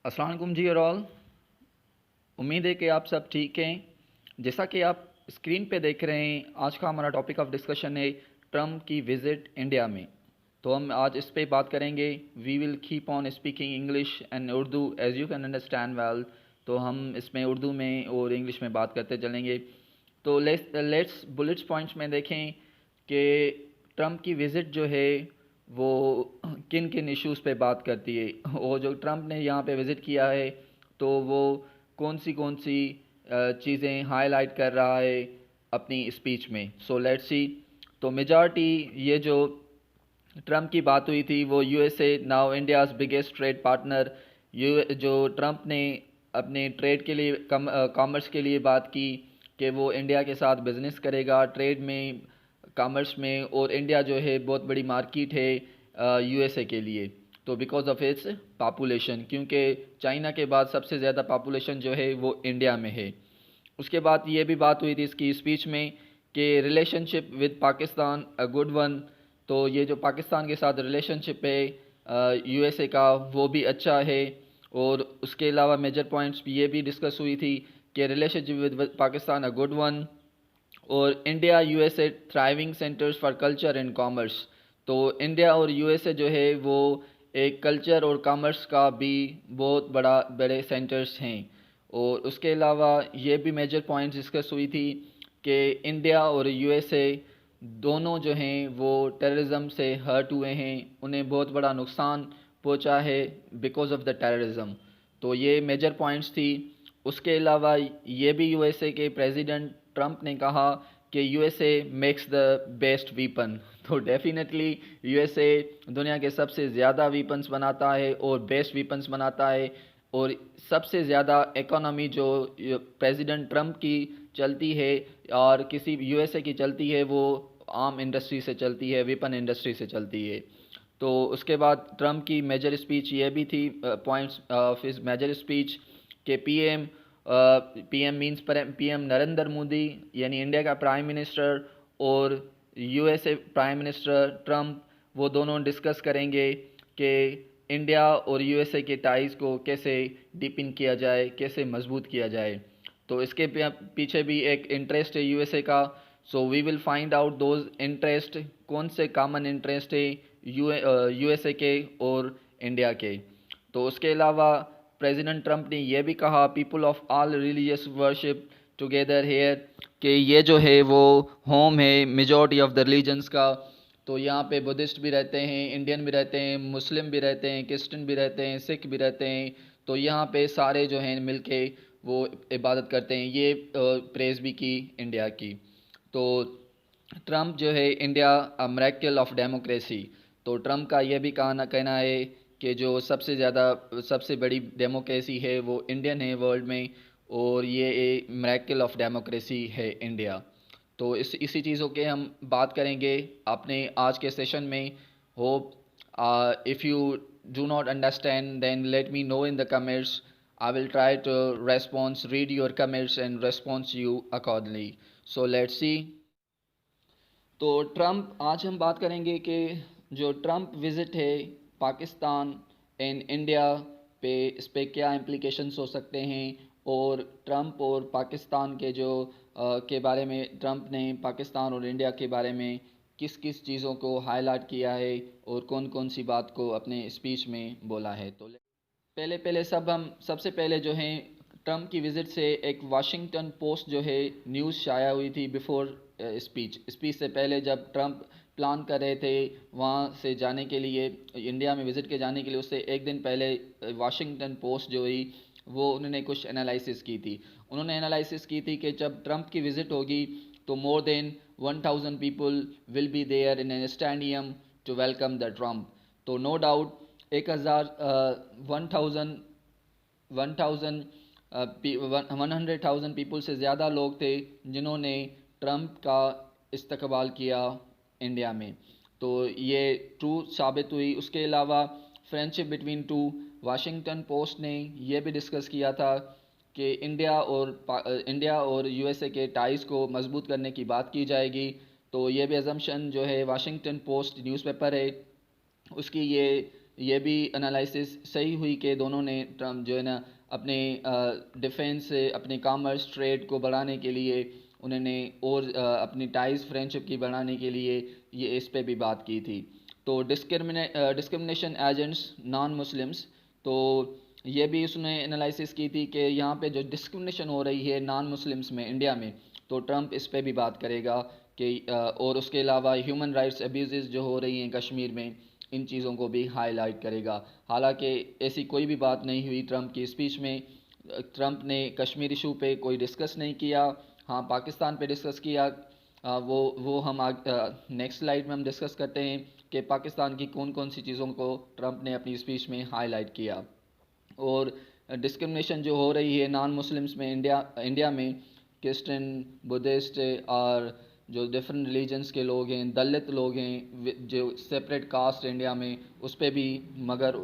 अस्सलाम वालेकुम जी और ऑल। उम्मीद है कि आप सब ठीक हैं। जैसा कि आप स्क्रीन पे देख रहे हैं, आज का हमारा टॉपिक ऑफ डिस्कशन है ट्रम्प की विज़िट इंडिया में। तो हम आज इस पे बात करेंगे। We will keep on speaking English and Urdu as you can understand well. तो हम इसमें उर्दू में और इंग्लिश में बात करते चलेंगे। तो लेट्स बुलेट्स पॉइंट्स में देखें कि ट्रम्प की विज़िट जो है वो किन किन इश्यूज़ पे बात करती है। वो जो ट्रम्प ने यहाँ पे विज़िट किया है तो वो कौन सी चीज़ें हाईलाइट कर रहा है अपनी स्पीच में। सो लेट्स सी। तो मेजॉरिटी ये जो ट्रम्प की बात हुई थी वो USA now India's biggest trade partner. You जो ट्रम्प ने अपने ट्रेड के लिए कॉमर्स के लिए बात की कि वो इंडिया के साथ बिज़नेस करेगा ट्रेड में, कॉमर्स में। और इंडिया जो है बहुत बड़ी मार्केट है यूएसए के लिए। तो बिकॉज ऑफ इट्स पॉपुलेशन, क्योंकि चाइना के बाद सबसे ज़्यादा पॉपुलेशन जो है वो इंडिया में है। उसके बाद ये भी बात हुई थी इसकी स्पीच में कि relationship with Pakistan a good one. तो ये जो पाकिस्तान के साथ रिलेशनशिप है यूएसए का वो भी अच्छा है। और उसके अलावा मेजर पॉइंट्स ये भी डिस्कस हुई थी कि relationship with Pakistan a good one और India USA thriving centres for culture and commerce. तो इंडिया और यूएसए जो है वो एक कल्चर और कॉमर्स का भी बहुत बड़े सेंटर्स हैं। और उसके अलावा ये भी मेजर पॉइंट्स डिस्कस हुई थी कि इंडिया और यूएसए दोनों जो हैं वो टेररिज्म से हर्ट हुए हैं, उन्हें बहुत बड़ा नुकसान पहुंचा है बिकॉज ऑफ द टेररिज्म। तो ये मेजर पॉइंट्स थी। उसके अलावा ये भी यूएसए के प्रेसिडेंट ट्रम्प ने कहा कि USA makes the best weapon. तो डेफिनेटली यूएसए दुनिया के सबसे ज़्यादा वीपन्स बनाता है और बेस्ट वीपन्स बनाता है। और सबसे ज़्यादा इकोनॉमी जो प्रेसिडेंट ट्रम्प की चलती है और किसी यूएसए की चलती है वो आर्म इंडस्ट्री से चलती है, वेपन इंडस्ट्री से चलती है। तो उसके बाद ट्रम्प की मेजर स्पीच ये भी थी, points of his major speech के PM means PM Narendra Modi यानी इंडिया का प्राइम मिनिस्टर और यूएसए प्राइम मिनिस्टर ट्रम्प वो दोनों डिस्कस करेंगे कि इंडिया और यूएसए के टाइज़ को कैसे डीपिन किया जाए, कैसे मजबूत किया जाए। तो इसके पीछे भी एक इंटरेस्ट है यूएसए का। So we will find out those interest, कौन से कॉमन इंटरेस्ट है यूएसए के और इंडिया के। तो उसके अलावा प्रेसिडेंट ट्रम्प ने यह भी कहा people of all religious worship together here, कि ये जो है वो होम है मेजॉरिटी ऑफ द रिलीजन्स का। तो यहाँ पे बुद्धिस्ट भी रहते हैं, इंडियन भी रहते हैं, मुस्लिम भी रहते हैं, क्रिश्चियन भी रहते हैं, सिख भी रहते हैं। तो यहाँ पे सारे जो हैं मिलके वो इबादत करते हैं। ये प्रेज भी की इंडिया की। तो ट्रम्प जो है India a miracle of democracy. तो ट्रम्प का यह भी कहना है कि जो सबसे बड़ी डेमोक्रेसी है वो इंडियन है वर्ल्ड में, और ये एक मिरेकल ऑफ डेमोक्रेसी है इंडिया। तो इसी चीज़ों के हम बात करेंगे अपने आज के सेशन में। Hope if you do not understand then let me know in the comments. I will try to response read your comments and response you accordingly. So let's see. तो ट्रम्प आज हम बात करेंगे कि जो ट्रम्प विज़िट है Pakistan and India पे, इस पे क्या इम्प्लिकेशंस हो सकते हैं। और ट्रम्प और पाकिस्तान के जो के बारे में ट्रम्प ने पाकिस्तान और इंडिया के बारे में किस किस चीज़ों को हाईलाइट किया है और कौन कौन सी बात को अपने स्पीच में बोला है। तो पहले पहले सबसे पहले जो है ट्रम्प की विज़िट से एक वाशिंगटन पोस्ट जो है न्यूज़ शाया हुई थी बिफोर स्पीच से पहले, जब ट्रम्प प्लान कर रहे थे वहाँ से जाने के लिए, इंडिया में विज़िट के जाने के लिए, उससे एक दिन पहले वाशिंगटन पोस्ट जो हुई वो उन्होंने कुछ एनालिसिस की थी। उन्होंने एनालिसिस की थी कि जब ट्रम्प की विज़िट होगी तो more than 1000 people will be there in an stadium to welcome the Trump. तो नो डाउट 100,000 पीपल से ज़्यादा लोग थे जिन्होंने ट्रम्प का इस्तकबाल किया इंडिया में। तो ये ट्रू साबित हुई। उसके अलावा friendship between two, Washington post ने यह भी डिस्कस किया था कि इंडिया और यूएसए के टाइज़ को मजबूत करने की बात की जाएगी। तो ये भी अजम्पशन जो है वाशिंगटन पोस्ट न्यूज़पेपर है उसकी ये ये भी एनालिसिस सही हुई कि दोनों ने ट्रम्प जो है ना अपने डिफेंस से अपने कॉमर्स ट्रेड को बढ़ाने के लिए उन्होंने और अपनी टाइज फ्रेंडशिप की बढ़ाने के लिए ये इस पे भी बात की थी। तो डिस्क्रिमिनेशन एजेंट्स नॉन मुस्लिम्स, तो ये भी उसने एनालिसिस की थी कि यहाँ पे जो डिस्क्रिमिनेशन हो रही है नॉन मुस्लिम्स में इंडिया में, तो ट्रम्प इस पे भी बात करेगा कि और उसके अलावा ह्यूमन राइट्स अब्यूज़ जो हो रही हैं कश्मीर में, इन चीज़ों को भी हाईलाइट करेगा। हालांकि ऐसी कोई भी बात नहीं हुई ट्रम्प की स्पीच में। ट्रम्प ने कश्मीर इशू पे कोई डिस्कस नहीं किया। हाँ, पाकिस्तान पे डिस्कस किया। वो हम नेक्स्ट स्लाइड में हम डिस्कस करते हैं कि पाकिस्तान की कौन कौन सी चीज़ों को ट्रम्प ने अपनी स्पीच में हाईलाइट किया। और डिस्क्रिमिनेशन जो हो रही है नॉन मुस्लिम्स में इंडिया में, क्रिश्चियन, बुद्धिस्ट और जो डिफरेंट रिलीजन्स के लोग हैं, दलित लोग हैं, जो सेपरेट कास्ट इंडिया में, उस पर भी मगर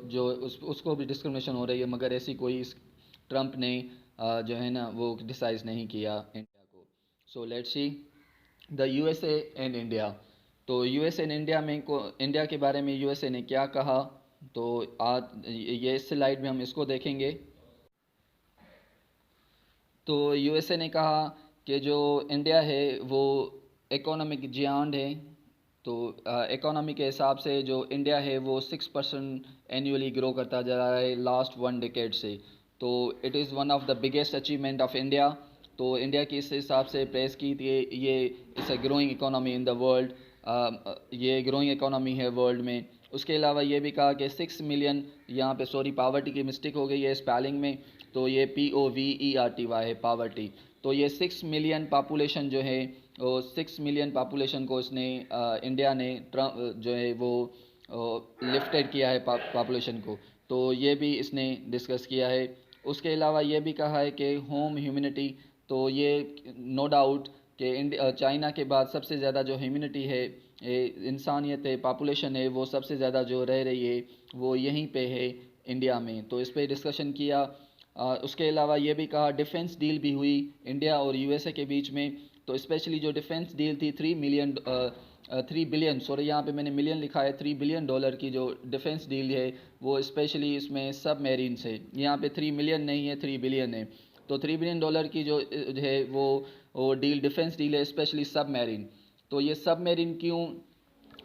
जो उसको भी डिस्क्रिमिनेशन हो रही है, मगर ऐसी कोई ट्रम्प ने जो है ना वो क्रिटिसाइज़ नहीं किया इंडिया को। सो let's see the USA and India. तो यूएसए एंड इंडिया में इंडिया के बारे में यूएसए ने क्या कहा, तो आज ये इस स्लाइड में हम इसको देखेंगे। तो यूएसए ने कहा कि जो इंडिया है वो इकोनॉमिक जियांट है। तो इकोनॉमी के हिसाब से जो इंडिया है वो 6% एनुअली ग्रो करता जा रहा है लास्ट 1 डेकेड से। तो it is one of the biggest achievement of India. तो इंडिया की इस हिसाब से प्रेस की थी ये it's a growing economy in the world. ये ग्रोइंग इकोनॉमी है वर्ल्ड में। उसके अलावा ये भी कहा कि 6 मिलियन, यहाँ पे सॉरी पावर्टी की मिस्टेक हो गई है स्पेलिंग में, तो ये POVERTY है पावर्टी। तो ये 6 मिलियन पॉपुलेशन जो है वो 6 मिलियन पॉपुलेशन को इसने इंडिया ने जो है वो लिफ्टेड किया है पॉपुलेशन को। तो ये भी इसने डिस्कस किया है। उसके अलावा ये भी कहा है कि होम ह्यूमनिटी, तो ये नो डाउट कि चाइना के बाद सबसे ज़्यादा जो ह्यूमनिटी है, इंसानियत है, पॉपुलेशन है, वो सबसे ज़्यादा जो रह रही है वो यहीं पे है इंडिया में। तो इस पर डिस्कशन किया। उसके अलावा ये भी कहा डिफेंस डील भी हुई इंडिया और यूएसए के बीच में। तो स्पेशली जो डिफेंस डील थी 3 बिलियन, सॉरी यहाँ पे मैंने मिलियन लिखा है, $3 बिलियन की जो डिफेंस डील है वो स्पेशली इसमें सब मेरीन से, यहाँ पे 3 मिलियन नहीं है 3 बिलियन है। तो $3 बिलियन की जो है वो डील डिफेंस डील है स्पेशली सब मेरीन। तो ये सब मेरीन क्यों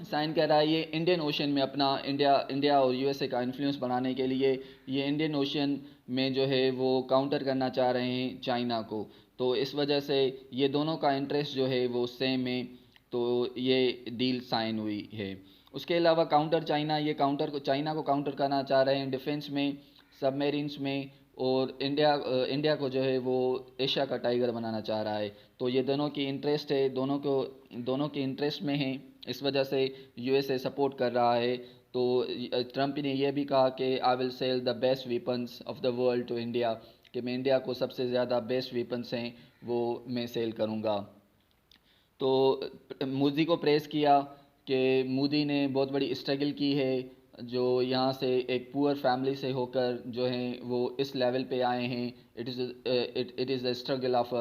साइन कर रहा है, ये इंडियन ओशन में अपना इंडिया और यूएसए का इन्फ्लुएंस बढ़ाने के लिए, ये इंडियन ओशन में जो है वो काउंटर करना चाह रहे हैं चाइना को। तो इस वजह से ये दोनों का इंटरेस्ट जो है वो सेम है, तो ये डील साइन हुई है। उसके अलावा काउंटर चाइना, ये चाइना को काउंटर करना चाह रहे हैं डिफेंस में, सबमेरीन्स में, और इंडिया को जो है वो एशिया का टाइगर बनाना चाह रहा है। तो ये दोनों की इंटरेस्ट है, दोनों के इंटरेस्ट में है, इस वजह से यूएसए सपोर्ट कर रहा है। तो ट्रम्प ने यह भी कहा कि I will sell the best weapons of the world to India, कि मैं इंडिया को सबसे ज़्यादा बेस्ट वेपन्स हैं वो मैं सेल करूँगा। तो मोदी को प्रेस किया कि मोदी ने बहुत बड़ी स्ट्रगल की है, जो यहाँ से एक पुअर फैमिली से होकर जो हैं वो इस लेवल पे आए हैं। It is the struggle of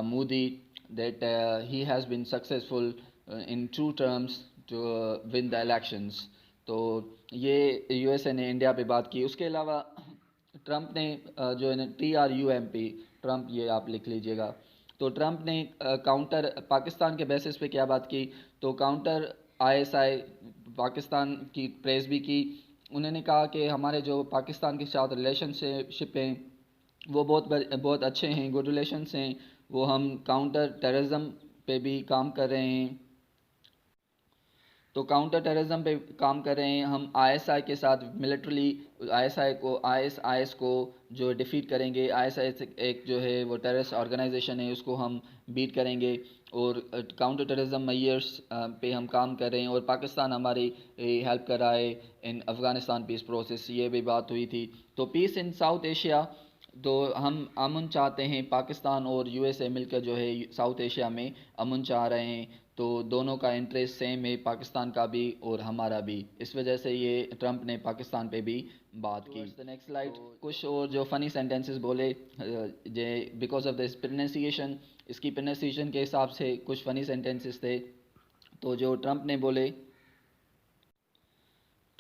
Modi that he has been successful in 2 terms to win the elections. तो ये यूएसए ने इंडिया पे बात की। उसके अलावा ट्रम्प ने जो है ना TRUMP, ट्रम्प, ये आप लिख लीजिएगा। तो ट्रम्प ने काउंटर पाकिस्तान के बेसिस पे क्या बात की, तो काउंटर ISI पाकिस्तान की प्रेस भी की। उन्होंने कहा कि हमारे जो पाकिस्तान के साथ रिलेशनशिप हैं वो बहुत अच्छे हैं, गुड रिलेशंस हैं, वो हम काउंटर टेररिज्म पे भी काम कर रहे हैं। तो काउंटर टेररिज्म पे काम कर रहे हैं हम ISI के साथ मिलिट्रली, ISIS को जो डिफीट करेंगे। ISIS एक जो है वो टेररिस्ट ऑर्गेनाइजेशन है, उसको हम बीट करेंगे, और काउंटर टेररिज्म मेजर्स पे हम काम कर रहे हैं, और पाकिस्तान हमारी हेल्प कर रहा है इन अफ़गानिस्तान पीस प्रोसेस, ये भी बात हुई थी। तो पीस इन साउथ एशिया, तो हम अमन चाहते हैं, पाकिस्तान और यूएसए मिलकर जो है साउथ एशिया में अमन चाह रहे हैं। तो दोनों का इंटरेस्ट सेम है, पाकिस्तान का भी और हमारा भी, इस वजह से ये ट्रम्प ने पाकिस्तान पे भी बात की। Next slide. कुछ और जो फनी सेंटेंसेस बोले जे बिकॉज ऑफ दिस प्रोनाउंसिएशन, इसकी प्रोनाउंसिएशन के हिसाब से कुछ फनी सेंटेंसेस थे। तो जो ट्रम्प ने बोले,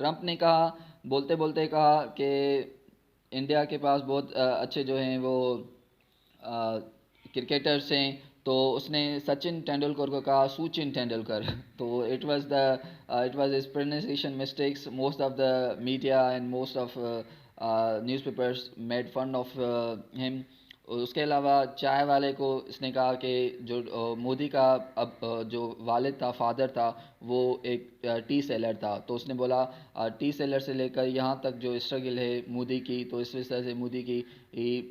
ट्रंप ने कहा, बोलते बोलते कहा कि इंडिया के पास बहुत अच्छे जो हैं वो क्रिकेटर्स हैं, तो उसने सचिन तेंदुलकर को कहा सुचिन तेंदुलकर। तो it was his pronunciation mistakes. Most of the media and most of newspapers made fun of him. उसके अलावा चाय वाले को इसने कहा कि जो मोदी का अब जो वालिद था, फादर था, वो एक टी सेलर था। तो उसने बोला टी सेलर से लेकर यहाँ तक जो स्ट्रगल है मोदी की, तो इस वजह से मोदी की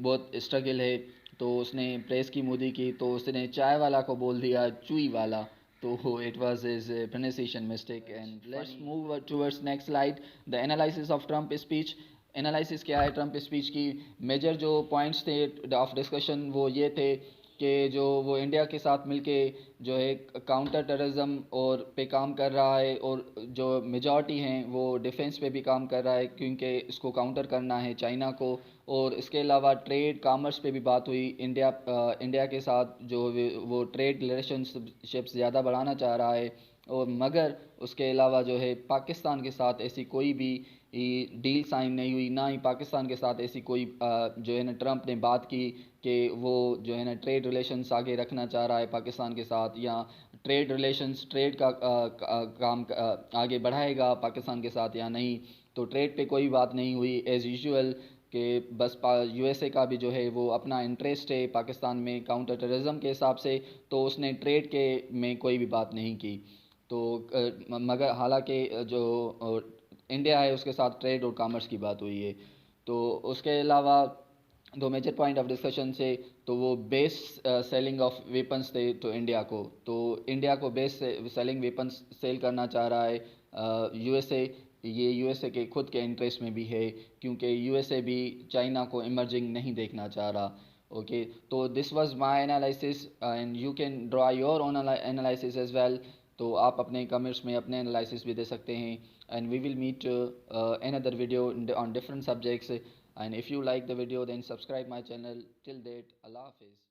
बहुत स्ट्रगल है। तो उसने प्रेस की मोदी की, तो उसने चाय वाला को बोल दिया चुई वाला। तो it was his pronunciation mistake। And let's move towards next slide, the analysis of Trump speech. Analysis क्या है ट्रम्प स्पीच की? मेजर जो पॉइंट्स थे ऑफ डिस्कशन वो ये थे कि जो वो इंडिया के साथ मिलके जो है काउंटर टेररिज्म और पे काम कर रहा है, और जो मेजॉरिटी हैं वो डिफेंस पे भी काम कर रहा है, क्योंकि इसको काउंटर करना है चाइना को। और इसके अलावा ट्रेड कामर्स पे भी बात हुई। इंडिया के साथ जो वो ट्रेड रिलेशनशिप्स ज़्यादा बढ़ाना चाह रहा है। और मगर उसके अलावा जो है पाकिस्तान के साथ ऐसी कोई भी डील साइन नहीं हुई, ना ही पाकिस्तान के साथ ऐसी कोई जो है ना ट्रंप ने बात की कि वो जो है ना ट्रेड रिलेशंस आगे रखना चाह रहा है पाकिस्तान के साथ, या ट्रेड रिलेशंस ट्रेड का काम आगे बढ़ाएगा पाकिस्तान के साथ या नहीं। तो ट्रेड पे कोई बात नहीं हुई एज़ यूजुअल, कि बस यूएसए का भी जो है वो अपना इंटरेस्ट है पाकिस्तान में काउंटर टेररिज्म के हिसाब से, तो उसने ट्रेड के में कोई भी बात नहीं की। तो मगर हालांकि जो इंडिया है उसके साथ ट्रेड और कॉमर्स की बात हुई है। तो उसके अलावा दो मेजर पॉइंट ऑफ डिस्कशन से, तो वो बेस सेलिंग ऑफ वेपन्स थे तो इंडिया को, बेस सेलिंग वेपन्स सेल करना चाह रहा है यूएसए। ये यूएसए के खुद के इंटरेस्ट में भी है, क्योंकि यूएसए भी चाइना को इमर्जिंग नहीं देखना चाह रहा। ओके, तो this was my analysis and you can draw your own analysis as well. तो आप अपने कमेंट्स में अपने एनालिसिस भी दे सकते हैं। And we will meet another video on different subjects, and if you like the video then subscribe my channel. Till date, Allah Hafiz.